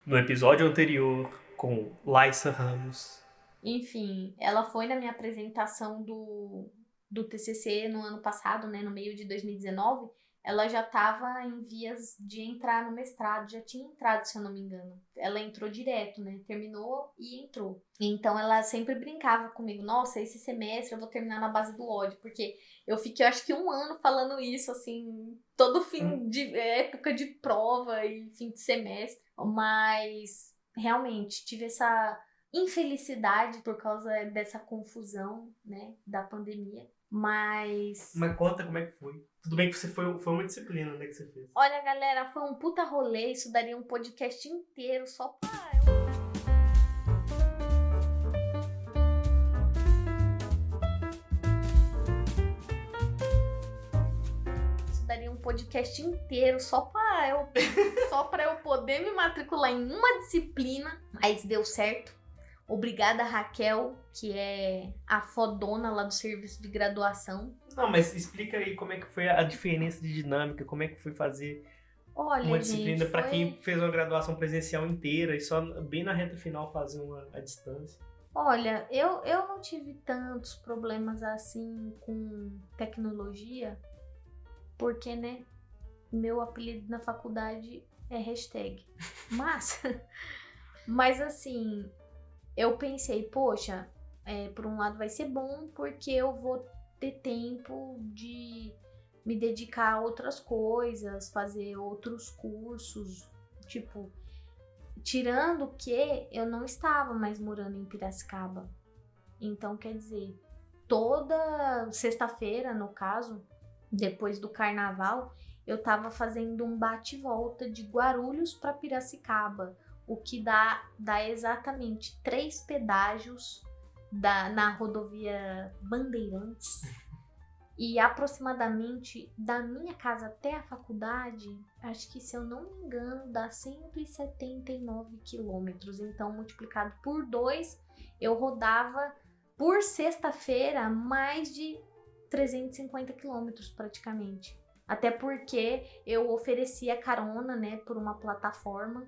No episódio anterior, com Laissa Ramos. Enfim, ela foi na minha apresentação do TCC no ano passado, né, no meio de 2019. Ela já estava em vias de entrar no mestrado, já tinha entrado, se eu não me engano. Ela entrou direto, né? Terminou e entrou. Então ela sempre brincava comigo, nossa, esse semestre eu vou terminar na base do ódio, porque eu fiquei, acho que 1 ano falando isso, assim, todo fim de época de prova e fim de semestre. Mas realmente tive essa infelicidade por causa dessa confusão, né, da pandemia. Mas conta como é que foi. Tudo bem que foi uma disciplina, né, que você fez. olha, galera, foi um puta rolê. Isso daria um podcast inteiro só pra Isso daria um podcast inteiro só pra eu poder me matricular em uma disciplina. Mas deu certo. Obrigada, Raquel, que é a fodona lá do serviço de graduação. Não, mas explica aí como é que foi a diferença de dinâmica, como é que foi fazer uma disciplina Gente, para quem fez uma graduação presencial inteira e só bem na reta final fazer uma à distância. Olha, eu não tive tantos problemas assim com tecnologia, porque, né, meu apelido na faculdade é hashtag. Mas assim, eu pensei, poxa, por um lado vai ser bom porque eu vou ter tempo de me dedicar a outras coisas, fazer outros cursos, tipo, tirando que eu não estava mais morando em Piracicaba. Então, quer dizer, toda sexta-feira, no caso, depois do carnaval, eu tava fazendo um bate-volta de Guarulhos para Piracicaba, o que dá exatamente 3 pedágios na rodovia Bandeirantes. E aproximadamente da minha casa até a faculdade, acho que, se eu não me engano, dá 179 quilômetros. Então, multiplicado por 2, eu rodava por sexta-feira mais de 350 quilômetros praticamente. Até porque eu oferecia carona, né, por uma plataforma.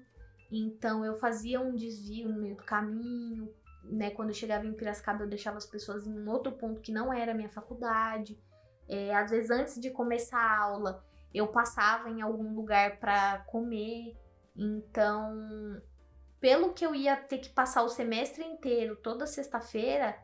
Então eu fazia um desvio no meio do caminho, né? Quando eu chegava em Piracicaba, eu deixava as pessoas em um outro ponto que não era a minha faculdade. Às vezes, antes de começar a aula, eu passava em algum lugar para comer. Então, pelo que eu ia ter que passar o semestre inteiro, toda sexta-feira,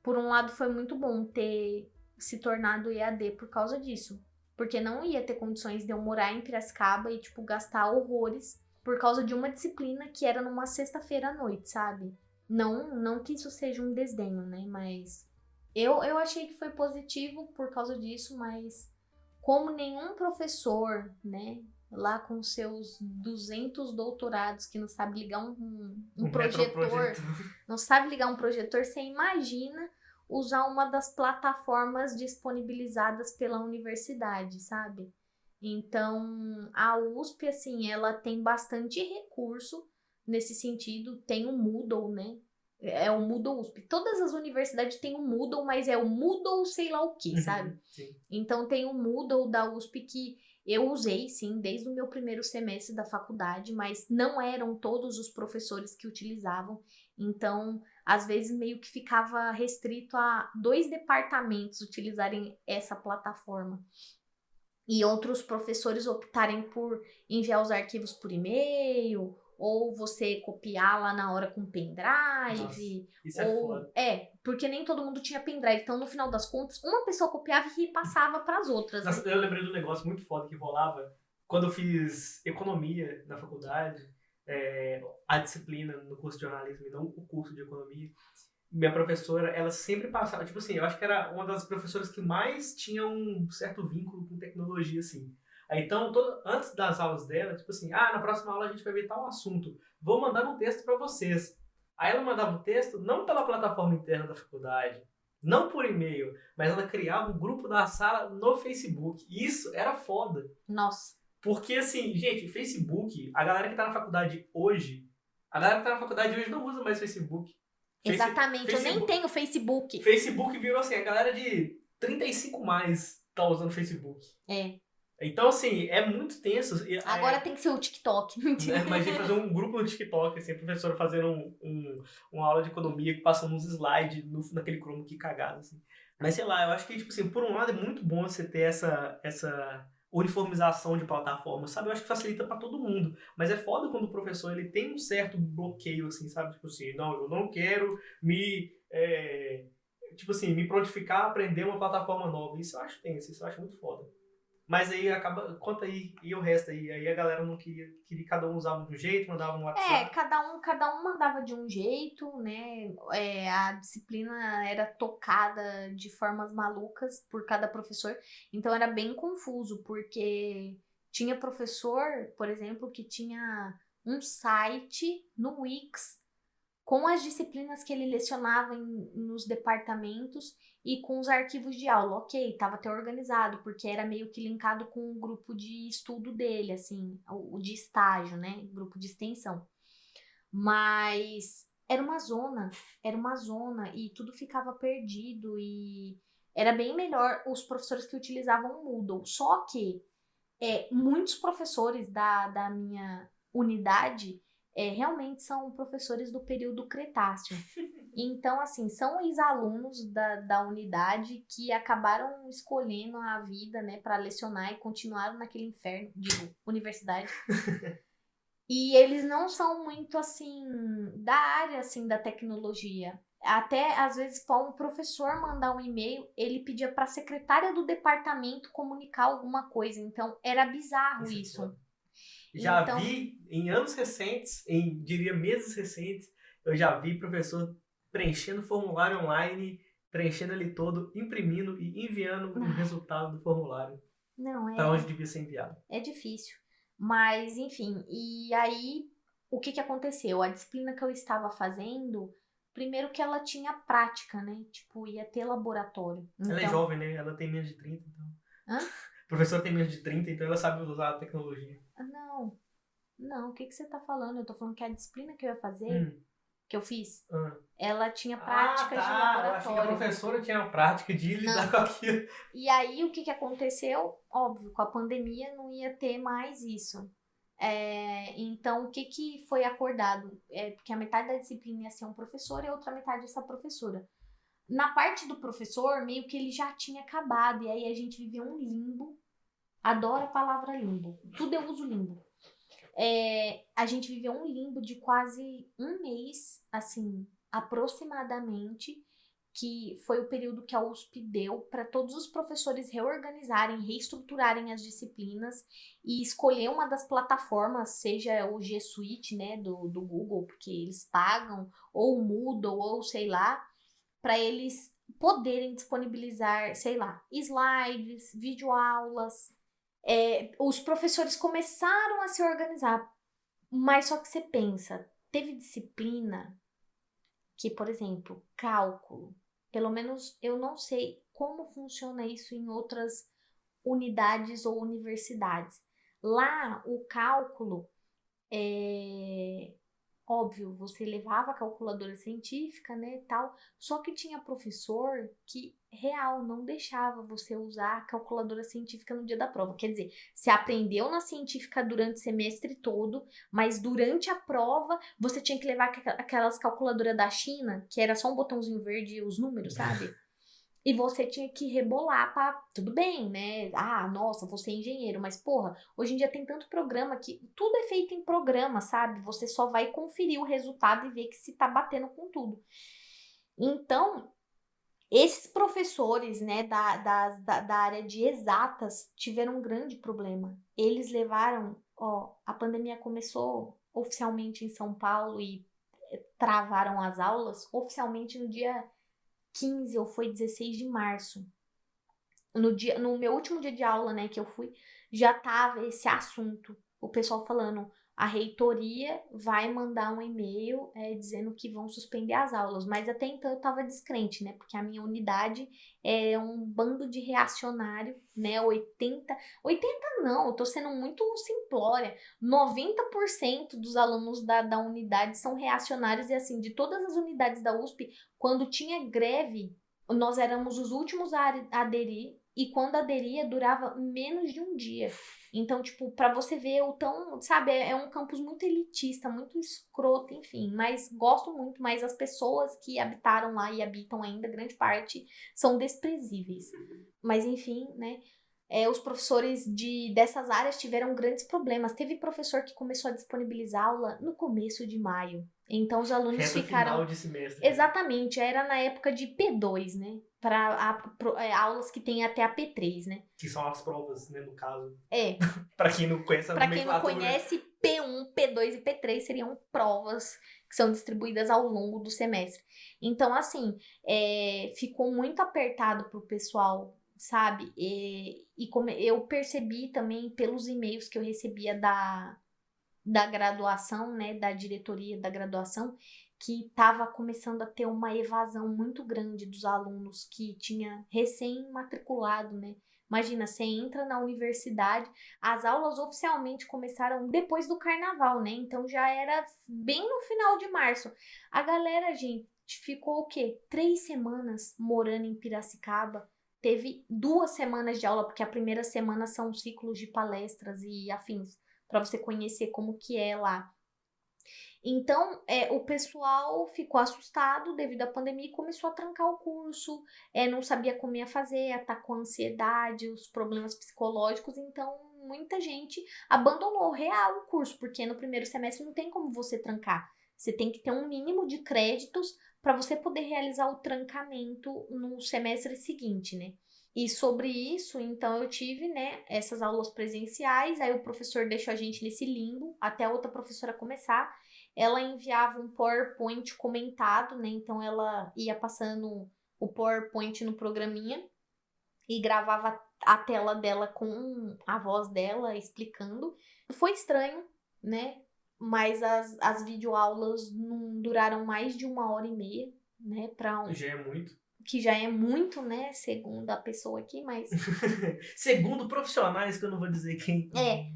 por um lado foi muito bom ter se tornado EAD por causa disso. Porque não ia ter condições de eu morar em Piracicaba e, tipo, gastar horrores por causa de uma disciplina que era numa sexta-feira à noite, sabe? Não que isso seja um desdenho, né? Mas eu achei que foi positivo por causa disso, mas como nenhum professor, né, lá com seus 200 doutorados, que não sabe ligar um projetor, não sabe ligar um projetor, você imagina usar uma das plataformas disponibilizadas pela universidade, sabe? Então, a USP, assim, ela tem bastante recurso nesse sentido. Tem o Moodle, né? É o Moodle USP. Todas as universidades têm o Moodle, mas é o Moodle sei lá o que, sabe? Sim. Então, tem o Moodle da USP que eu usei, sim, desde o meu primeiro semestre da faculdade, mas não eram todos os professores que utilizavam. Então, às vezes, meio que ficava restrito a 2 departamentos utilizarem essa plataforma. E outros professores optarem por enviar os arquivos por e-mail, ou você copiar lá na hora com pendrive. Nossa, isso ou é foda. Porque nem todo mundo tinha pendrive. Então, no final das contas, uma pessoa copiava e repassava para as outras. Nossa, eu lembrei de um negócio muito foda que rolava quando eu fiz economia na faculdade, a disciplina no curso de jornalismo e não o curso de economia. Minha professora, ela sempre passava, tipo assim, eu acho que era uma das professoras que mais tinha um certo vínculo com tecnologia, assim. Aí, então, antes das aulas dela, tipo assim, na próxima aula a gente vai ver tal assunto, vou mandar um texto para vocês. Aí ela mandava o texto, não pela plataforma interna da faculdade, não por e-mail, mas ela criava um grupo da sala no Facebook. E isso era foda. Nossa. Porque, assim, gente, Facebook, a galera que tá na faculdade hoje não usa mais Facebook. Exatamente, Facebook, eu nem tenho Facebook. Facebook virou assim, a galera de 35 mais tá usando Facebook. Então, assim, é muito tenso. Agora tem que ser o TikTok. Mentira. Imagina fazer um grupo no TikTok, assim, a professora fazendo uma aula de economia, passando uns slides naquele Chrome que cagado, assim. Mas sei lá, eu acho que, tipo assim, por um lado é muito bom você ter essa uniformização de plataforma, sabe? Eu acho que facilita pra todo mundo. Mas é foda quando o professor ele tem um certo bloqueio, assim, sabe? Tipo assim, não, eu não quero tipo assim, me prontificar a aprender uma plataforma nova. Isso eu acho tenso, isso eu acho muito foda. Mas aí acaba, conta aí, e o resto aí? Aí a galera não queria cada um usava de um jeito, mandava no WhatsApp. Cada um mandava de um jeito, né? A disciplina era tocada de formas malucas por cada professor. Então era bem confuso, porque tinha professor, por exemplo, que tinha um site no Wix com as disciplinas que ele lecionava nos departamentos e com os arquivos de aula. Ok, estava até organizado, porque era meio que linkado com o grupo de estudo dele, assim, o de estágio, né? Grupo de extensão. Mas era uma zona e tudo ficava perdido e era bem melhor os professores que utilizavam o Moodle. Só que muitos professores da minha unidade realmente são professores do período Cretáceo. Então, assim, são ex-alunos da unidade que acabaram escolhendo a vida, né, para lecionar e continuaram naquele inferno, digo, universidade. E eles não são muito, assim, da área, assim, da tecnologia. Até, às vezes, para um professor mandar um e-mail, ele pedia para a secretária do departamento comunicar alguma coisa. Então, era bizarro isso. Já Então, vi em anos recentes, diria meses recentes, eu já vi professor preenchendo formulário online, preenchendo ele todo, imprimindo e enviando o resultado do formulário não, para onde devia ser enviado. é difícil. Mas, enfim, e aí, o que aconteceu? A disciplina que eu estava fazendo, primeiro que ela tinha prática, né? Tipo, ia ter laboratório. Ela é Então, jovem, né? Ela tem menos de 30, então. hã? A professora tem menos de 30, então ela sabe usar a tecnologia. Não, não, o que você tá falando? Eu tô falando que a disciplina que eu ia fazer, que eu fiz, ela tinha práticas de Eu achei que a laboratório. professora tinha a prática de lidar com aquilo. E aí, o que aconteceu? Óbvio, com a pandemia não ia ter mais isso. Então, o que foi acordado? Porque a metade da disciplina ia ser um professor e a outra metade essa professora. Na parte do professor, meio que ele já tinha acabado, e aí a gente viveu um limbo. Adoro a palavra limbo. Tudo eu uso limbo. A gente viveu um limbo de quase um mês, assim, aproximadamente, que foi o período que a USP deu para todos os professores reorganizarem, reestruturarem as disciplinas e escolher uma das plataformas, seja o G Suite, né, do Google, porque eles pagam, ou o Moodle, ou sei lá, para eles poderem disponibilizar, sei lá, slides, videoaulas. Os professores começaram a se organizar, mas só que você pensa, teve disciplina que, por exemplo, cálculo, pelo menos eu não sei como funciona isso em outras unidades ou universidades. Lá, o cálculo óbvio, você levava a calculadora científica, né, tal, só que tinha professor que, real, não deixava você usar a calculadora científica no dia da prova. Quer dizer, você aprendeu na científica durante o semestre todo, mas durante a prova você tinha que levar aquelas calculadoras da China, que era só um botãozinho verde e os números, sabe? E você tinha que rebolar pra... Tudo bem, né? Ah, nossa, você é engenheiro. Mas, porra, hoje em dia tem tanto programa que... Tudo é feito em programa, sabe? Você só vai conferir o resultado e ver que se tá batendo com tudo. Então, esses professores, né, da área de exatas tiveram um grande problema. Eles levaram... Ó, a pandemia começou oficialmente em São Paulo e travaram as aulas oficialmente no dia 15 ou foi 16 de março. No meu último dia de aula, né, que eu fui, já tava esse assunto. O pessoal falando, a reitoria vai mandar um e-mail dizendo que vão suspender as aulas. Mas até então eu tava descrente, né, porque a minha unidade é um bando de reacionário, né, 80 não, eu tô sendo muito simplória. 90% dos alunos da unidade são reacionários e assim, de todas as unidades da USP, quando tinha greve, nós éramos os últimos a aderir. e quando aderia, durava menos de um dia. Então, tipo, pra você ver o tão, sabe, é um campus muito elitista, muito escroto, enfim, mas gosto muito, mas as pessoas que habitaram lá e habitam ainda, grande parte, são desprezíveis. Mas, enfim, né, os professores dessas áreas tiveram grandes problemas. Teve professor que começou a disponibilizar aula no começo de maio. Então, os alunos ficaram... final de semestre. Exatamente, era na época de P2, né? Para aulas que tem até a P3, né? Que são as provas, né, no caso. É. Pra quem não conhece a Pra quem não conhece, P1, P2 e P3 seriam provas que são distribuídas ao longo do semestre. Então, assim, ficou muito apertado pro pessoal, sabe? E como eu percebi também pelos e-mails que eu recebia da graduação, né, da diretoria da graduação, que estava começando a ter uma evasão muito grande dos alunos que tinha recém-matriculado, né? Imagina, você entra na universidade, as aulas oficialmente começaram depois do carnaval, né? Então já era bem no final de março. A galera, gente, ficou o quê? 3 semanas morando em Piracicaba. Teve 2 semanas de aula, porque a primeira semana são ciclos de palestras e afins, para você conhecer como que é lá. Então, o pessoal ficou assustado devido à pandemia e começou a trancar o curso, não sabia como ia fazer, atacou a ansiedade, os problemas psicológicos, então muita gente abandonou real o curso, porque no primeiro semestre não tem como você trancar. Você tem que ter um mínimo de créditos para você poder realizar o trancamento no semestre seguinte, né? E sobre isso, então eu tive, né, essas aulas presenciais, aí o professor deixou a gente nesse limbo até a outra professora começar. Ela enviava um PowerPoint comentado, né, então ela ia passando o PowerPoint no programinha e gravava a tela dela com a voz dela explicando. Foi estranho, né, mas as videoaulas não duraram mais de 1h30, né, Já é muito. que já é muito, né, segundo a pessoa aqui, mas... Segundo profissionais, que eu não vou dizer quem,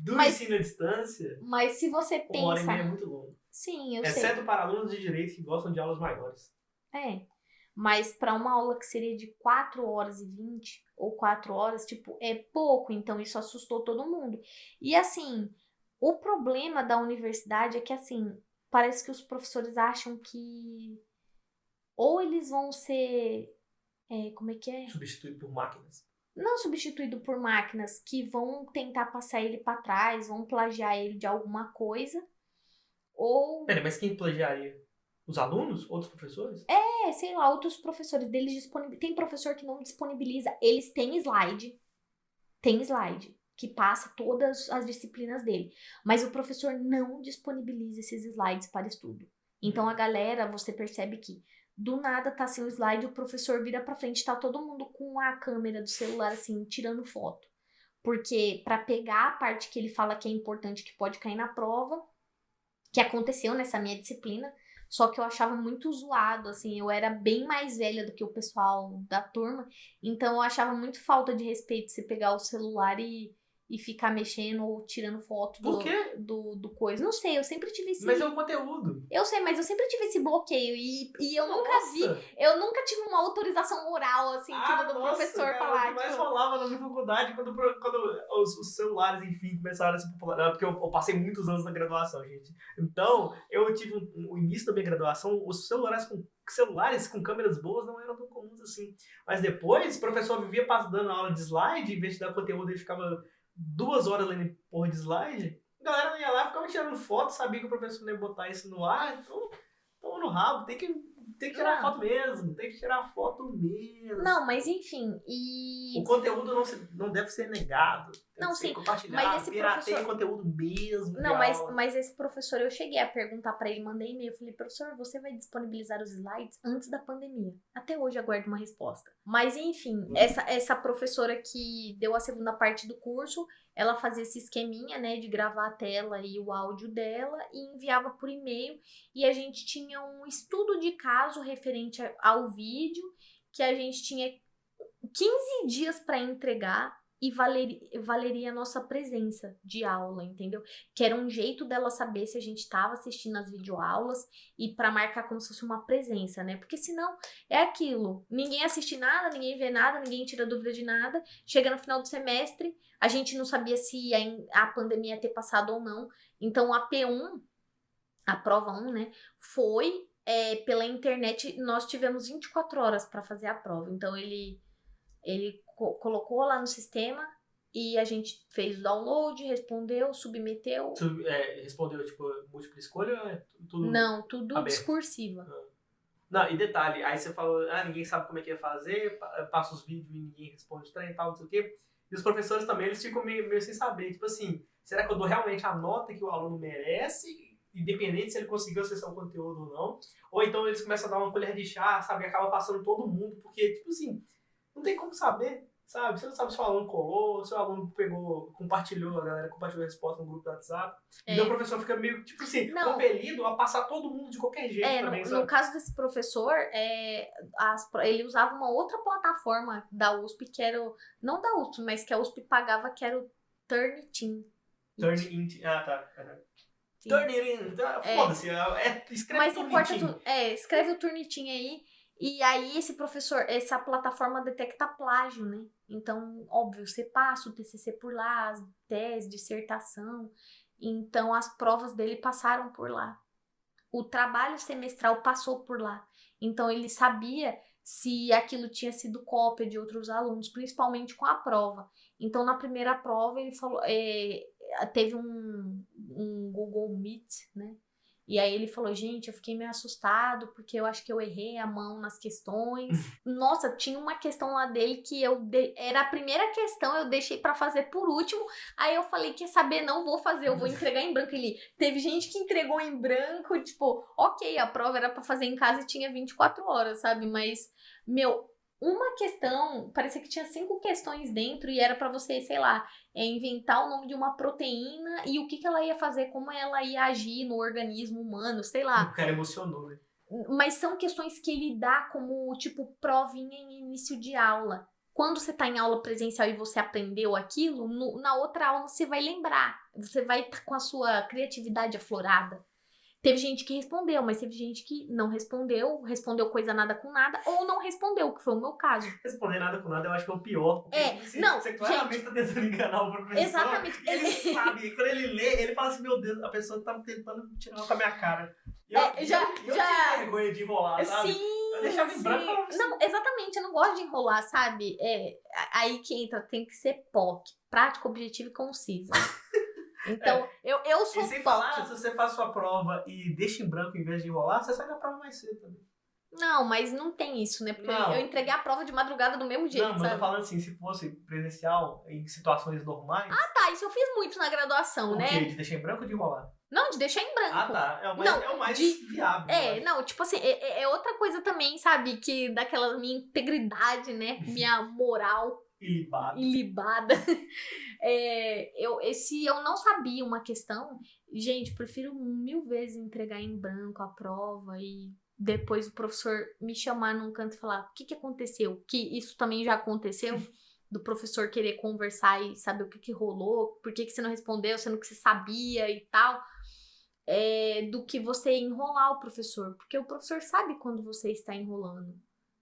do ensino à distância, mas se você pensa... 1h30 é muito longo. Sim, eu sei. Exceto para alunos de direito que gostam de aulas maiores. Mas para uma aula que seria de 4h20 ou 4 horas, tipo, é pouco, então isso assustou todo mundo. E assim, o problema da universidade é que, assim, parece que os professores acham que ou eles vão ser... como é que é? Substituído por máquinas. Não substituído por máquinas que vão tentar passar ele para trás, vão plagiar ele de alguma coisa, ou... Pera, mas quem plagiaria? Os alunos? Outros professores? Sei lá, outros professores deles tem professor que não disponibiliza, eles têm slide, que passa todas as disciplinas dele, mas o professor não disponibiliza esses slides para estudo. Então a galera, você percebe que do nada tá sem o slide, o professor vira pra frente, tá todo mundo com a câmera do celular assim, tirando foto. Porque pra pegar a parte que ele fala que é importante, que pode cair na prova, que aconteceu nessa minha disciplina, só que eu achava muito zoado, assim, eu era bem mais velha do que o pessoal da turma, então eu achava muito falta de respeito você pegar o celular e ficar mexendo ou tirando foto Por quê? do coisa. Não sei, eu sempre tive esse... Mas é o conteúdo. Eu sei, mas eu sempre tive esse bloqueio e eu nunca vi, Nossa! eu nunca tive uma autorização oral, assim, tipo, do professor cara, falar. O que mais Tipo... rolava na minha faculdade quando os celulares, enfim, começaram a se popularizar, porque eu passei muitos anos na graduação, gente. Então, eu tive o início da minha graduação, os celulares com câmeras boas não eram tão comuns assim. Mas depois, o professor vivia dando aula de slide, em vez de dar conteúdo, ele ficava 2 horas lendo porra de slide. A galera não ia lá, ficava tirando foto, sabia que o professor não ia botar isso no ar, então toma no rabo, tem que tirar foto mesmo, Não, mas enfim, o conteúdo não deve ser negado, não, ser sim, compartilhado, mas esse pirateia conteúdo mesmo. Não, mas esse professor, eu cheguei a perguntar pra ele, mandei e-mail, falei, professor, você vai disponibilizar os slides antes da pandemia? Até hoje aguardo uma resposta. Mas enfim, essa professora que deu a segunda parte do curso, ela fazia esse esqueminha, né, de gravar a tela e o áudio dela e enviava por e-mail, e a gente tinha um estudo de caso referente ao vídeo, que a gente tinha 15 dias para entregar, e valeria a nossa presença de aula, entendeu? Que era um jeito dela saber se a gente estava assistindo as videoaulas e para marcar como se fosse uma presença, né? Porque senão é aquilo, ninguém assiste nada, ninguém vê nada, ninguém tira dúvida de nada. Chega no final do semestre, a gente não sabia se a pandemia ia ter passado ou não. Então a P1, a prova 1, né, foi pela internet. Nós tivemos 24 horas para fazer a prova. Então ele colocou lá no sistema e a gente fez o download, respondeu, submeteu. Respondeu, tipo, múltipla escolha ou é tudo Não, tudo aberto? discursiva. Não, e detalhe, aí você falou, ninguém sabe como é que ia fazer, passa os vídeos e ninguém responde trem e tal, não sei o quê. E os professores também, eles ficam meio sem saber, tipo assim, será que eu dou realmente a nota que o aluno merece, independente se ele conseguiu acessar o conteúdo ou não? Ou então eles começam a dar uma colher de chá, sabe, e acaba passando todo mundo, porque, tipo assim, não tem como saber, sabe? Você não sabe se o aluno colou, se o aluno compartilhou, a galera compartilhou a resposta no grupo do WhatsApp. Então o professor fica meio, tipo assim, compelido a passar todo mundo de qualquer jeito também, sabe? No caso desse professor, ele usava uma outra plataforma da USP, que era não da USP, mas que a USP pagava, que era o Turnitin. Turnitin, tá. Turnitin, foda-se, escreve o Turnitin. Escreve o Turnitin aí. E aí essa plataforma detecta plágio, né? Então, óbvio, você passa o TCC por lá, as tese, dissertação. Então, as provas dele passaram por lá. O trabalho semestral passou por lá. Então, ele sabia se aquilo tinha sido cópia de outros alunos, principalmente com a prova. Então, na primeira prova, ele falou, teve um Google Meet, né? E aí ele falou, gente, eu fiquei meio assustado porque eu acho que eu errei a mão nas questões. Nossa, tinha uma questão lá dele que era a primeira questão, eu deixei pra fazer por último. Aí eu falei, quer saber, não vou fazer, eu vou entregar em branco. Teve gente que entregou em branco, tipo, ok, a prova era pra fazer em casa e tinha 24 horas, sabe? Mas, uma questão, parecia que tinha 5 questões dentro e era pra você, sei lá, inventar o nome de uma proteína e o que ela ia fazer, como ela ia agir no organismo humano, sei lá. O cara emocionou, né? Mas são questões que ele dá como, tipo, provinha em início de aula. Quando você tá em aula presencial e você aprendeu aquilo, na outra aula você vai lembrar. Você vai estar com a sua criatividade aflorada. Teve gente que respondeu, mas teve gente que não respondeu coisa nada com nada, ou não respondeu, que foi o meu caso. Responder nada com nada eu acho que é o pior. Porque você claramente tá tentando enganar o professor. Exatamente. Ele sabe, quando ele lê, ele fala assim, meu Deus, a pessoa tá tentando tirar com a minha cara. Eu tinha vergonha de enrolar, sabe? Sim, eu deixava em branco. Não, exatamente, eu não gosto de enrolar, sabe? Aí que entra, tem que ser POC, prático, objetivo e conciso. Então, eu sou e sem falar, se você faz sua prova e deixa em branco em vez de enrolar, você sai da prova mais cedo também. Não, mas não tem isso, né? Porque eu entreguei a prova de madrugada do mesmo jeito, mas eu tô falando assim, se fosse presencial, em situações normais... Ah, tá, isso eu fiz muito na graduação, né? O quê? De deixar em branco ou de enrolar? Não, de deixar em branco. Ah, tá. É o mais viável. Não, tipo assim, é outra coisa também, sabe? Que daquela minha integridade, né? Minha moral... ilibada. Se eu não sabia uma questão, gente, prefiro 1000 vezes entregar em branco a prova e depois o professor me chamar num canto e falar o que aconteceu, que isso também já aconteceu, do professor querer conversar e saber o que rolou, por que você não respondeu, sendo que você sabia e tal, do que você enrolar o professor, porque o professor sabe quando você está enrolando.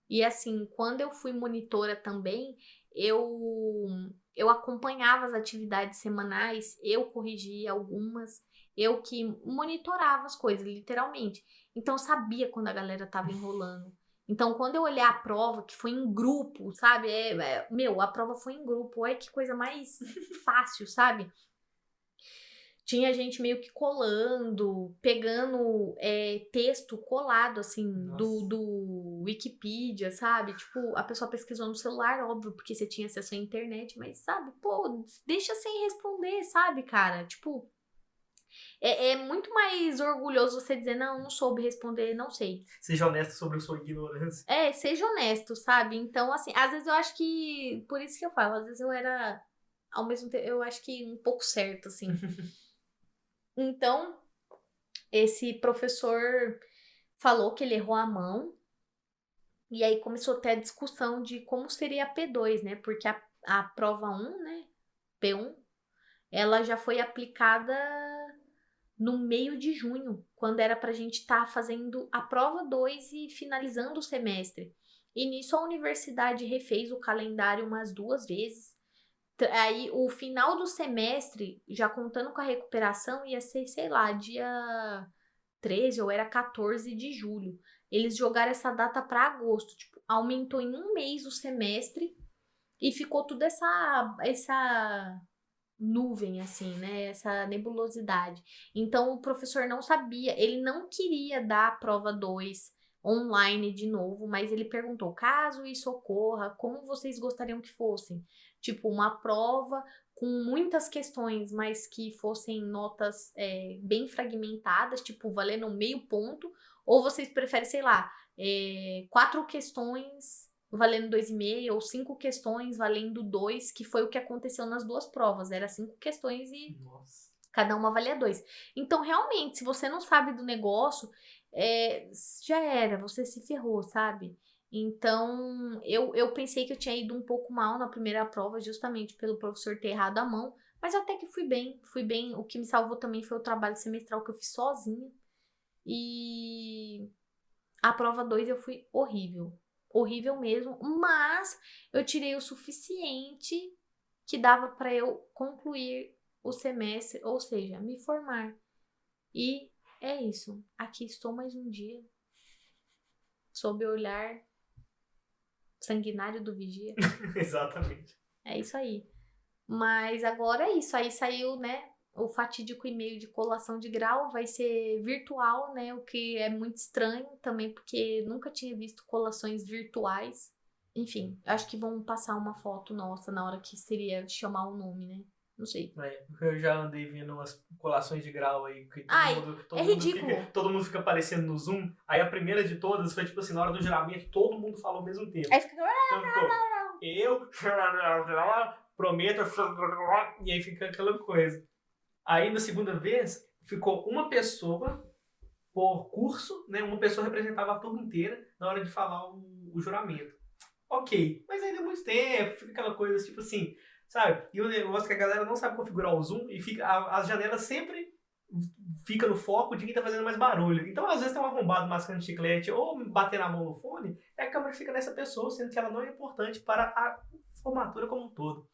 E assim, quando eu fui monitora também, eu acompanhava as atividades semanais, eu corrigia algumas, eu que monitorava as coisas, literalmente. Então, eu sabia quando a galera tava enrolando. Então, quando eu olhei a prova, que foi em grupo, sabe? A prova foi em grupo. Olha que coisa mais fácil, sabe? Tinha gente meio que colando, pegando texto colado, assim, do Wikipedia, sabe? Tipo, a pessoa pesquisou no celular, óbvio, porque você tinha acesso à internet, mas, sabe? Pô, deixa sem responder, sabe, cara? Tipo, é muito mais orgulhoso você dizer, não soube responder, não sei. Seja honesto sobre a sua ignorância. Seja honesto, sabe? Então, assim, às vezes eu acho que, por isso que eu falo, às vezes eu era, ao mesmo tempo, eu acho que um pouco certo, assim. Então, esse professor falou que ele errou a mão. E aí começou até a discussão de como seria a P2, né? Porque a prova 1, né? P1, ela já foi aplicada no meio de junho, quando era pra gente estar fazendo a prova 2 e finalizando o semestre. E nisso a universidade refez o calendário umas 2 vezes. Aí o final do semestre, já contando com a recuperação, ia ser, sei lá, dia 13 ou era 14 de julho. Eles jogaram essa data para agosto, tipo, aumentou em um mês o semestre e ficou tudo essa nuvem, assim, né? Essa nebulosidade. Então o professor não sabia, ele não queria dar a prova 2 online de novo, mas ele perguntou: caso isso ocorra, como vocês gostariam que fossem? Tipo, uma prova com muitas questões, mas que fossem notas bem fragmentadas, tipo, valendo meio ponto, ou vocês preferem, sei lá, 4 questões valendo 2,5 ou 5 questões valendo 2, que foi o que aconteceu nas 2 provas. Era 5 questões e Nossa. cada uma valia 2. Então, realmente, se você não sabe do negócio, já era, você se ferrou, sabe? Então, eu pensei que eu tinha ido um pouco mal na primeira prova, justamente pelo professor ter errado a mão, mas até que fui bem. O que me salvou também foi o trabalho semestral que eu fiz sozinha. E a prova 2 eu fui horrível mesmo, mas eu tirei o suficiente que dava para eu concluir o semestre, ou seja, me formar. E é isso. Aqui estou mais um dia, sob o olhar sanguinário do vigia. Exatamente. É isso aí. Mas agora é isso. Aí saiu, né? O fatídico e-mail de colação de grau vai ser virtual, né? O que é muito estranho também, porque nunca tinha visto colações virtuais. Enfim, acho que vão passar uma foto nossa na hora que seria chamar o nome, né? Não sei. Eu já andei vendo umas colações de grau aí, que Ai, é ridículo. todo mundo fica aparecendo no Zoom. Aí a primeira de todas foi tipo assim, na hora do juramento, todo mundo falou ao mesmo tempo. Aí fica... Então ficou, eu prometo, e aí fica aquela coisa. Aí na segunda vez, ficou uma pessoa por curso, né? Uma pessoa representava a turma inteira na hora de falar o juramento. Ok, mas aí deu muito tempo, fica aquela coisa tipo assim, sabe? E o negócio é que a galera não sabe configurar o Zoom e fica, as janelas sempre fica no foco de quem tá fazendo mais barulho. Então, às vezes, tem um arrombado mascando chiclete ou bater na mão no fone, e a câmera fica nessa pessoa, sendo que ela não é importante para a formatura como um todo.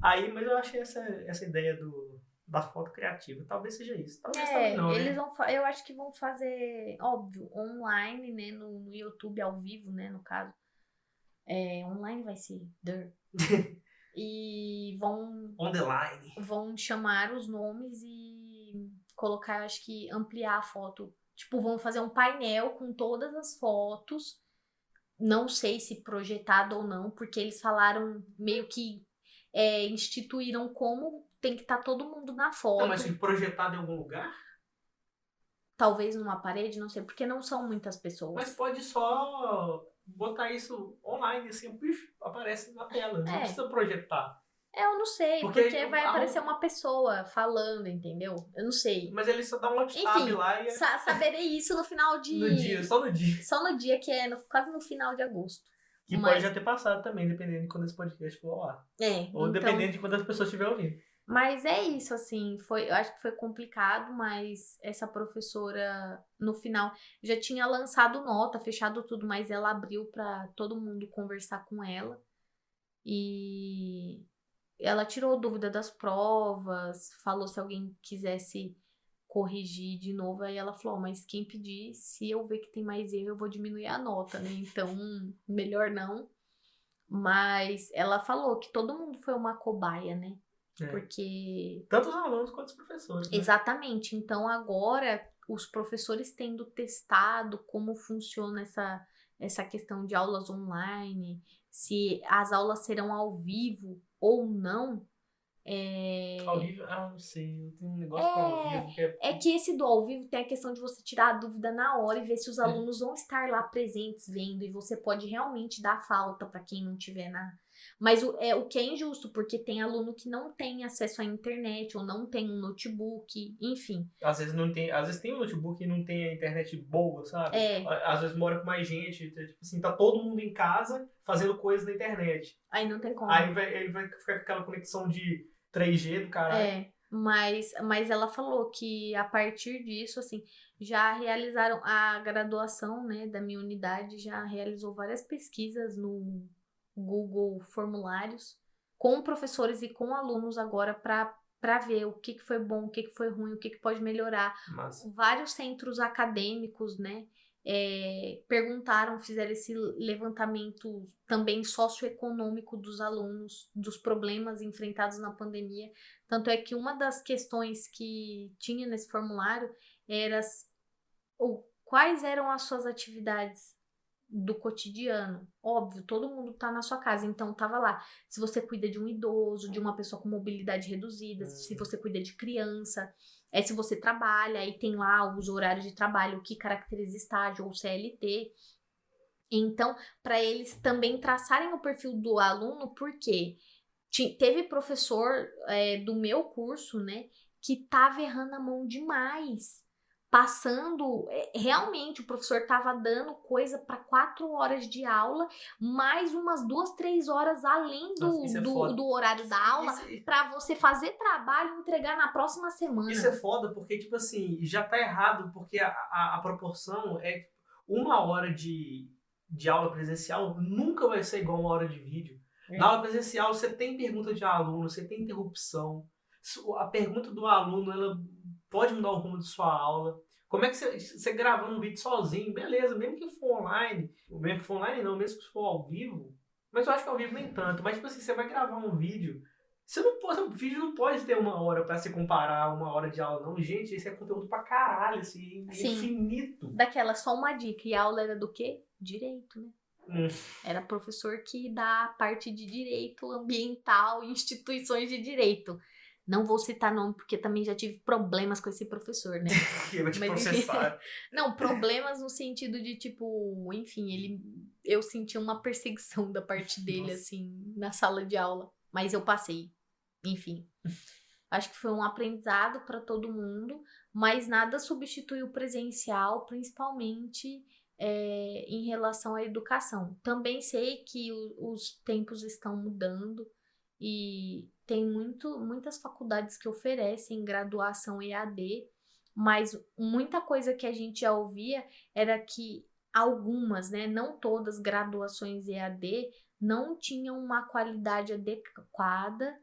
Aí, mas eu achei essa ideia da foto criativa. Talvez seja isso. Talvez também não, eles né? eu acho que vão fazer, óbvio, online, né? No YouTube, ao vivo, né? No caso. Online vai ser e On the line. vão chamar os nomes e colocar, acho que ampliar a foto. Tipo, vão fazer um painel com todas as fotos. Não sei se projetado ou não, porque eles falaram meio que instituíram como tem que estar todo mundo na foto. Não, mas projetado em algum lugar? Talvez numa parede, não sei, porque não são muitas pessoas. Mas pode só botar isso online, assim, aparece na tela. Não precisa projetar. Eu não sei, porque vai aparecer uma pessoa falando, entendeu? Eu não sei. Mas ele só dá um alt tab lá e... saberei isso no final de... Só no dia. Só no dia, que é quase no final de agosto. Que pode já ter passado também, dependendo de quando esse podcast for ao ar. Ou então, dependendo de quando as pessoas estiverem ouvindo. Mas é isso, assim, eu acho que foi complicado, mas essa professora, no final, já tinha lançado nota, fechado tudo, mas ela abriu pra todo mundo conversar com ela. E ela tirou dúvida das provas, falou se alguém quisesse corrigir de novo, aí ela falou, mas quem pedir, se eu ver que tem mais erro, eu vou diminuir a nota, né? Então, melhor não. Mas ela falou que todo mundo foi uma cobaia, né? Porque... tanto os alunos quanto os professores, né? Exatamente. Então, agora, os professores tendo testado como funciona essa questão de aulas online, se as aulas serão ao vivo ou não. Ao vivo? Não sei. Eu tenho um negócio com ao vivo. Que esse do ao vivo tem a questão de você tirar a dúvida na hora e ver se os alunos vão estar lá presentes vendo, e você pode realmente dar falta para quem não estiver Mas o que é injusto, porque tem aluno que não tem acesso à internet, ou não tem um notebook, enfim. Às vezes tem um notebook e não tem a internet boa, sabe? Às vezes mora com mais gente, tipo assim, tá todo mundo em casa fazendo coisas na internet. Aí não tem como. Aí ele vai ficar com aquela conexão de 3G do caralho. Mas ela falou que a partir disso, assim, já realizaram a graduação, né, da minha unidade, já realizou várias pesquisas no Google Formulários com professores e com alunos agora para ver o que foi bom, o que foi ruim, o que pode melhorar. Massa. Vários centros acadêmicos, né, perguntaram, fizeram esse levantamento também socioeconômico dos alunos, dos problemas enfrentados na pandemia. Tanto é que uma das questões que tinha nesse formulário era quais eram as suas atividades do cotidiano. Óbvio, todo mundo tá na sua casa, então tava lá. Se você cuida de um idoso, de uma pessoa com mobilidade reduzida, se você cuida de criança, se você trabalha, aí tem lá os horários de trabalho, o que caracteriza estágio ou CLT. Então, para eles também traçarem o perfil do aluno, porque teve professor do meu curso, né, que tava errando a mão demais. Passando, realmente o professor tava dando coisa para 4 horas de aula, mais umas 2, 3 horas além do horário da aula, para você fazer trabalho e entregar na próxima semana. Isso é foda porque, tipo assim, já tá errado, porque a proporção é 1 hora de aula presencial nunca vai ser igual 1 hora de vídeo. Na aula presencial você tem pergunta de aluno, você tem interrupção, a pergunta do aluno ela pode mudar o rumo de sua aula. Como é que você gravando um vídeo sozinho, beleza, mesmo que for online, mesmo que for online não, mesmo que for ao vivo, mas eu acho que ao vivo nem tanto, mas tipo assim, você vai gravar um vídeo, o vídeo não pode ter 1 hora pra se comparar a 1 hora de aula, não. Gente, esse é conteúdo pra caralho, assim, infinito. Daquela, só uma dica, e a aula era do quê? Direito, né? Era professor que dá a parte de direito ambiental, instituições de direito. Não vou citar nome, porque também já tive problemas com esse professor, né? Eu vou te processar. Não, problemas no sentido de, tipo, enfim, eu senti uma perseguição da parte dele, assim, na sala de aula. Mas eu passei. Enfim. Acho que foi um aprendizado para todo mundo, mas nada substitui o presencial, principalmente em relação à educação. Também sei que os tempos estão mudando e tem muitas faculdades que oferecem graduação EAD, mas muita coisa que a gente já ouvia era que algumas, né, não todas graduações EAD não tinham uma qualidade adequada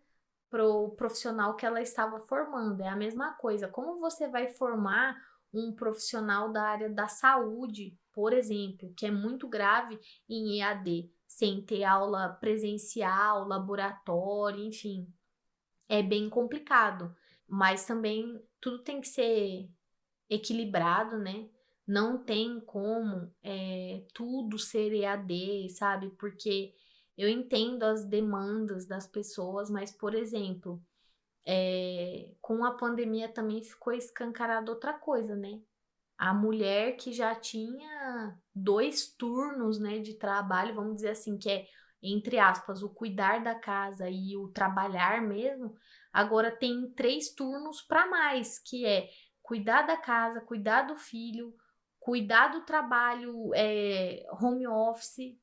pro profissional que ela estava formando. É a mesma coisa. Como você vai formar um profissional da área da saúde, por exemplo, que é muito grave em EAD, sem ter aula presencial, laboratório, enfim. É bem complicado. Mas também tudo tem que ser equilibrado, né? Não tem como tudo ser EAD, sabe? Porque eu entendo as demandas das pessoas, mas, por exemplo, com a pandemia também ficou escancarado outra coisa, né? A mulher que já tinha 2 turnos, né, de trabalho, vamos dizer assim, que é, entre aspas, o cuidar da casa e o trabalhar mesmo, agora tem 3 turnos para mais, que é cuidar da casa, cuidar do filho, cuidar do trabalho, home office.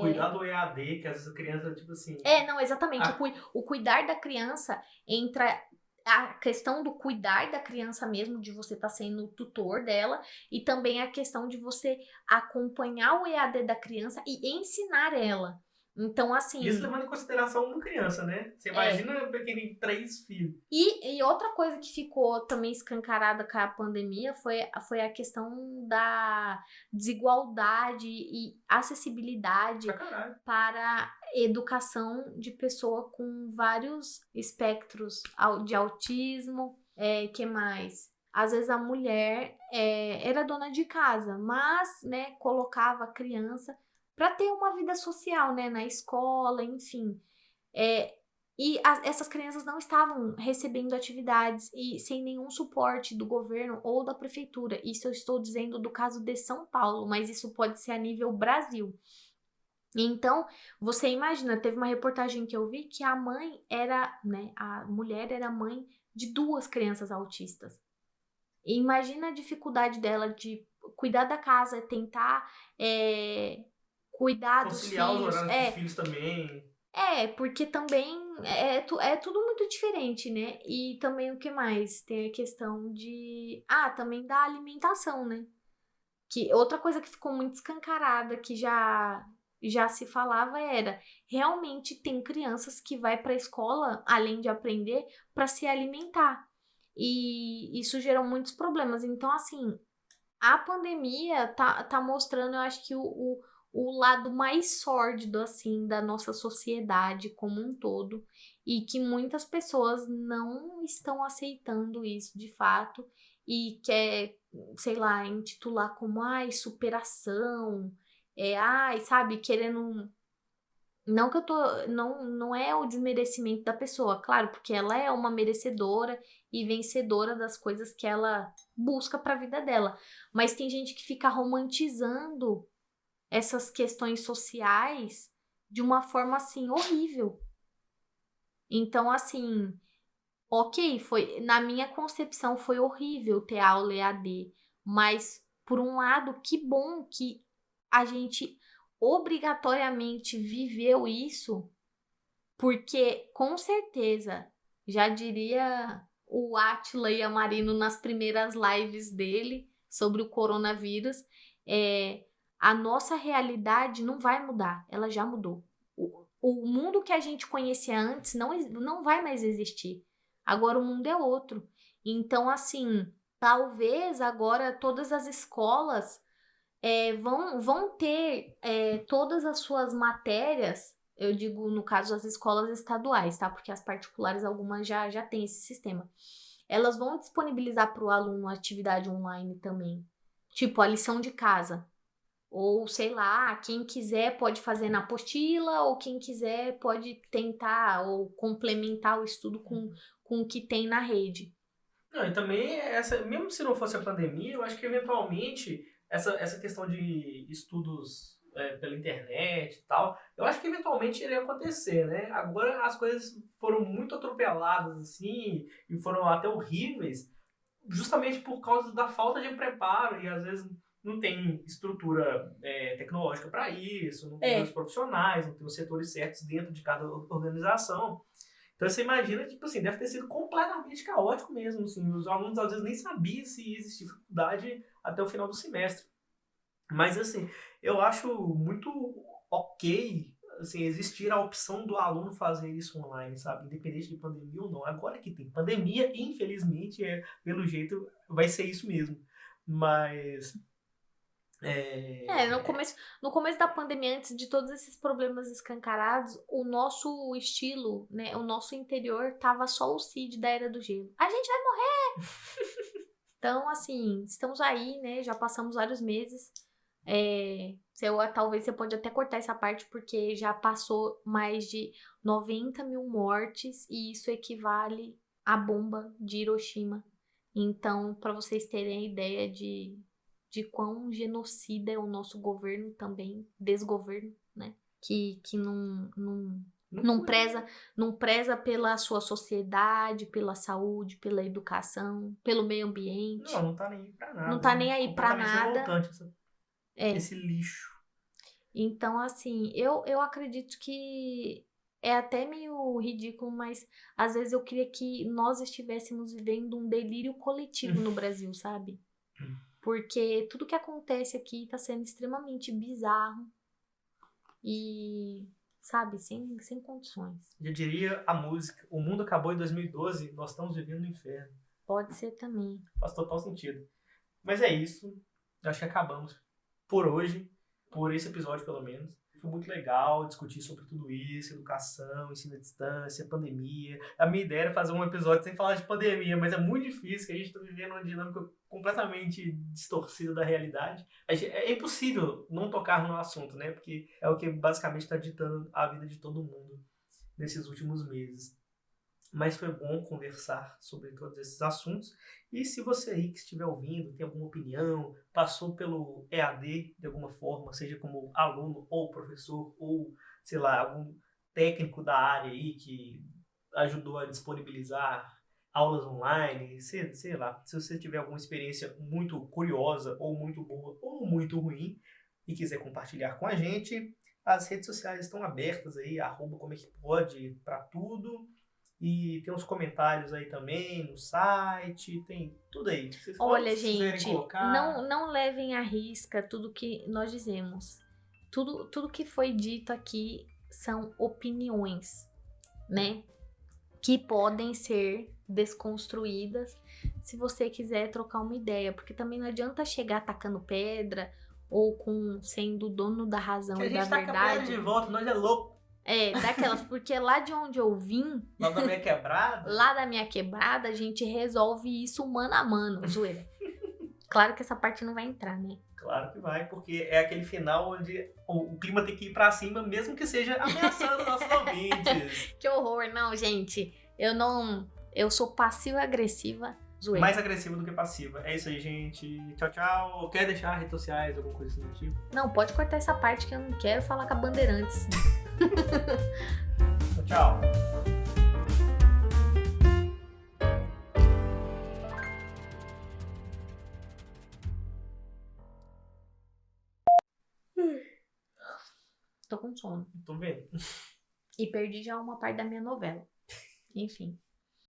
Cuidar do EAD, que às vezes a criança, tipo assim... Não, exatamente. O cuidar da criança entra a questão do cuidar da criança mesmo, de você estar sendo o tutor dela, e também a questão de você acompanhar o EAD da criança e ensinar ela. Então, assim... Isso levando em consideração uma criança, né? Você imagina quem tem 3 filhos. E outra coisa que ficou também escancarada com a pandemia foi a questão da desigualdade e acessibilidade para educação de pessoa com vários espectros de autismo. Que mais? Às vezes a mulher era dona de casa, mas, né, colocava a criança para ter uma vida social, né, na escola, enfim. Essas crianças não estavam recebendo atividades e sem nenhum suporte do governo ou da prefeitura. Isso eu estou dizendo do caso de São Paulo, mas isso pode ser a nível Brasil. Então, você imagina, teve uma reportagem que eu vi que a mãe era, né, a mulher era mãe de 2 crianças autistas. E imagina a dificuldade dela de cuidar da casa, tentar cuidar dos Conciliar os filhos. horários dos filhos também. Porque também é tudo muito diferente, né? E também o que mais? Tem a questão de. Ah, também da alimentação, né? Que outra coisa que ficou muito escancarada, que já se falava era, realmente tem crianças que vai para a escola, além de aprender, para se alimentar. E isso gerou muitos problemas. Então, assim, a pandemia tá mostrando, eu acho que o lado mais sórdido, assim, da nossa sociedade como um todo, e que muitas pessoas não estão aceitando isso de fato, e quer, sei lá, intitular como, ai, superação, ai, sabe, querendo. Não que eu tô. Não é o desmerecimento da pessoa, claro, porque ela é uma merecedora e vencedora das coisas que ela busca pra vida dela. Mas tem gente que fica romantizando essas questões sociais de uma forma assim horrível. Então, assim, ok, foi, na minha concepção foi horrível ter aula EAD, mas por um lado, que bom que a gente obrigatoriamente viveu isso. Porque, com certeza, já diria o Átila e a Marino nas primeiras lives dele sobre o coronavírus, é, a nossa realidade não vai mudar, ela já mudou. O mundo que a gente conhecia antes não vai mais existir. Agora o mundo é outro. Então, assim, talvez agora todas as escolas vão ter todas as suas matérias, eu digo no caso as escolas estaduais, tá? Porque as particulares algumas já têm esse sistema. Elas vão disponibilizar para o aluno atividade online também, tipo a lição de casa. Ou sei lá, quem quiser pode fazer na apostila, ou quem quiser pode tentar ou complementar o estudo com o que tem na rede. Não, e também, mesmo se não fosse a pandemia, eu acho que eventualmente essa questão de estudos pela internet e tal, eu acho que eventualmente iria acontecer, né? Agora as coisas foram muito atropeladas, assim, e foram até horríveis, justamente por causa da falta de preparo, e às vezes não tem estrutura tecnológica para isso, não tem os profissionais, não tem os setores certos dentro de cada organização. Então você imagina, tipo assim, deve ter sido completamente caótico mesmo, assim, os alunos às vezes nem sabiam se existia dificuldade até o final do semestre. Mas assim, eu acho muito ok, assim, existir a opção do aluno fazer isso online, sabe? Independente de pandemia ou não. Agora que tem pandemia, infelizmente, pelo jeito, vai ser isso mesmo. Mas No começo, no começo da pandemia, antes de todos esses problemas escancarados, o nosso estilo, né, o nosso interior tava só o Cid da Era do Gelo. A gente vai morrer! Então, assim, estamos aí, né, já passamos vários meses. Talvez você pode até cortar essa parte, porque já passou mais de 90 mil mortes, e isso equivale à bomba de Hiroshima. Então, para vocês terem a ideia de quão genocida é o nosso governo também, desgoverno, né? Que não preza pela sua sociedade, pela saúde, pela educação, pelo meio ambiente. não tá nem aí pra nada. Não tá nem aí pra Completamente nada. revoltante É. esse lixo. Então, assim, eu acredito que é até meio ridículo, mas às vezes eu queria que nós estivéssemos vivendo um delírio coletivo no Brasil, sabe? Porque tudo que acontece aqui tá sendo extremamente bizarro e, sabe, sem condições. Já diria a música, o mundo acabou em 2012, nós estamos vivendo no inferno. Pode ser também. Faz total sentido. Mas é isso. Acho que acabamos por hoje, por esse episódio pelo menos. Foi muito legal discutir sobre tudo isso, educação, ensino à distância, pandemia. A minha ideia era fazer um episódio sem falar de pandemia, mas é muito difícil, que a gente está vivendo uma dinâmica completamente distorcida da realidade. É impossível não tocar no assunto, né? Porque é o que basicamente está ditando a vida de todo mundo nesses últimos meses. Mas foi bom conversar sobre todos esses assuntos. E se você aí que estiver ouvindo, tem alguma opinião, passou pelo EAD de alguma forma, seja como aluno ou professor, ou, sei lá, algum técnico da área aí que ajudou a disponibilizar aulas online, sei lá, se você tiver alguma experiência muito curiosa, ou muito boa, ou muito ruim, e quiser compartilhar com a gente, as redes sociais estão abertas aí, @ como é que pode, para tudo. E tem uns comentários aí também no site, tem tudo aí. Olha, Se quiserem gente, colocar. não levem à risca tudo que nós dizemos. Tudo que foi dito aqui são opiniões, né? Que podem ser desconstruídas se você quiser trocar uma ideia. Porque também não adianta chegar atacando pedra ou sendo dono da razão Que a e da gente taca pedra verdade. de volta, nós é louco. Daquelas, porque lá de onde eu vim, Lá da minha quebrada. lá da minha quebrada, a gente resolve isso mano a mano, zoeira. Claro que essa parte não vai entrar, né? Claro que vai, porque é aquele final onde o clima tem que ir pra cima, mesmo que seja ameaçando nossos ouvintes. Que horror, não, gente. Eu sou passiva-agressiva, zoeira. Mais agressiva do que passiva. É isso aí, gente. Tchau, tchau. Quer deixar redes sociais, alguma coisa assim do tipo? Não, pode cortar essa parte que eu não quero falar com a Bandeirantes. Tchau. Tô com sono. Tô vendo. E perdi já uma parte da minha novela. Enfim.